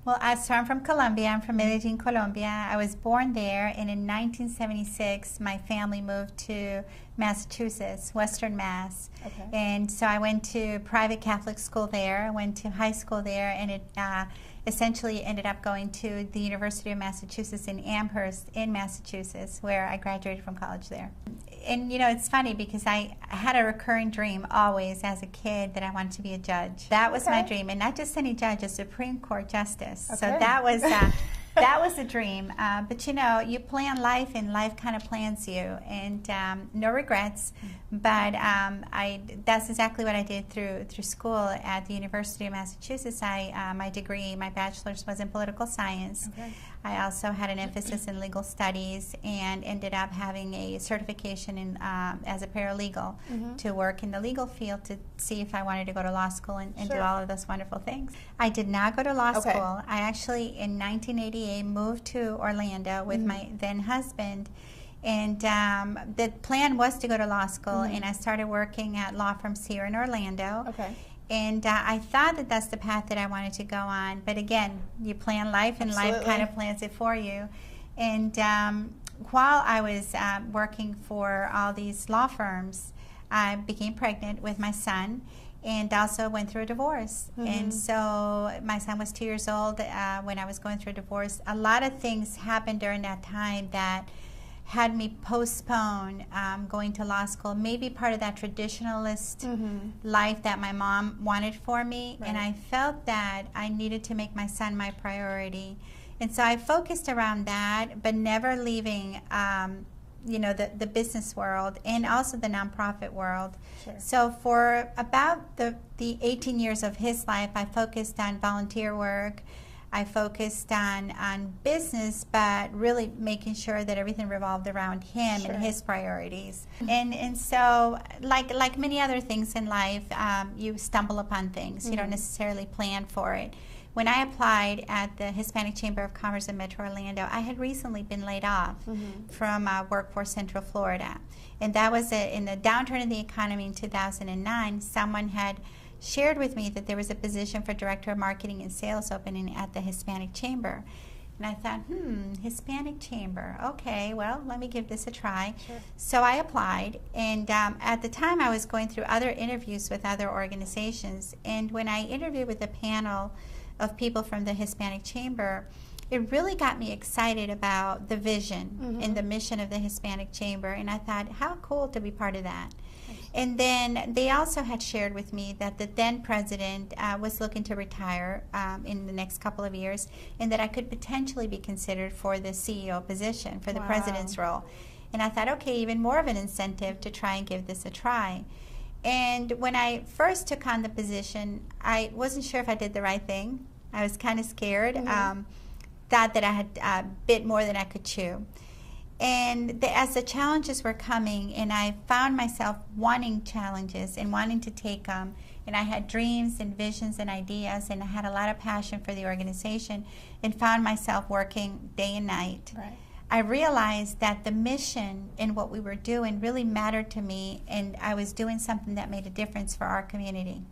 Well, so I'm from Colombia. I'm from Medellin, Colombia. I was born there, and in 1976, my family moved to Massachusetts, Western Mass. Okay. And so I went to private Catholic school there. I went to high school there, and it essentially ended up going to the University of Massachusetts in Amherst in Massachusetts, where I graduated from college there. And you know, it's funny because I had a recurring dream always as a kid that I wanted to be a judge. That was my dream, and not just any judge, a Supreme Court justice. So that was that was a dream. But you know, you plan life, and life kind of plans you, and no regrets. But that's exactly what I did through school at the University of Massachusetts. My degree, my bachelor's, was in political science. Okay. I also had an emphasis in legal studies, and ended up having a certification in as a paralegal to work in the legal field to see if I wanted to go to law school and do all of those wonderful things. I did not go to law school. I actually, in 1988, moved to Orlando with my then husband. And the plan was to go to law school, and I started working at law firms here in Orlando. Okay. And I thought that that's the path that I wanted to go on. But again, you plan life, and life kind of plans it for you. And while I was working for all these law firms, I became pregnant with my son, and also went through a divorce. And so my son was 2 years old when I was going through a divorce. A lot of things happened during that time that had me postpone going to law school, maybe part of that traditionalist life that my mom wanted for me. And I felt that I needed to make my son my priority. And so I focused around that, but never leaving you know, the business world and also the nonprofit world. So for about the 18 years of his life, I focused on volunteer work. I focused on business, but really making sure that everything revolved around him and his priorities. And so, like many other things in life, you stumble upon things. You don't necessarily plan for it. When I applied at the Hispanic Chamber of Commerce in Metro Orlando, I had recently been laid off from Workforce Central Florida. And that was in the downturn in the economy in 2009. Someone had shared with me that there was a position for Director of Marketing and Sales opening at the Hispanic Chamber. And I thought, Hispanic Chamber, okay, well, let me give this a try. So I applied, and at the time I was going through other interviews with other organizations, and when I interviewed with a panel of people from the Hispanic Chamber, it really got me excited about the vision and the mission of the Hispanic Chamber, and I thought, how cool to be part of that. And then they also had shared with me that the then president was looking to retire in the next couple of years, and that I could potentially be considered for the CEO position, for the president's role. And I thought, okay, even more of an incentive to try and give this a try. And when I first took on the position, I wasn't sure if I did the right thing. I was kind of scared, thought that I had bit more than I could chew. And as the challenges were coming, and I found myself wanting challenges and wanting to take them, and I had dreams and visions and ideas, and I had a lot of passion for the organization, and found myself working day and night. I realized that the mission and what we were doing really mattered to me, and I was doing something that made a difference for our community.